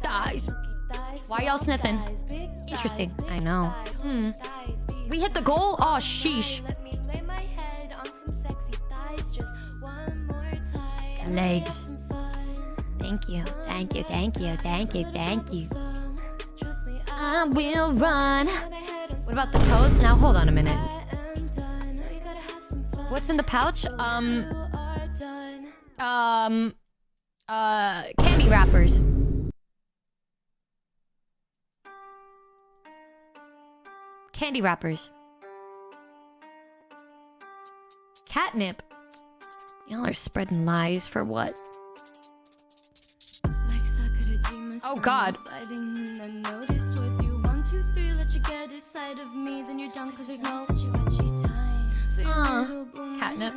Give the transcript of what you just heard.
Thighs. Why y'all sniffing? Interesting. I know. We hit the goal? Oh, sheesh. Legs. Thank you. Thank you. Thank you. Thank you. Thank you. I will run. What about the toes? Now, hold on a minute. What's in the pouch? Candy wrappers. Candy wrappers. Catnip. Y'all are spreading lies for what? Oh God. Catnip.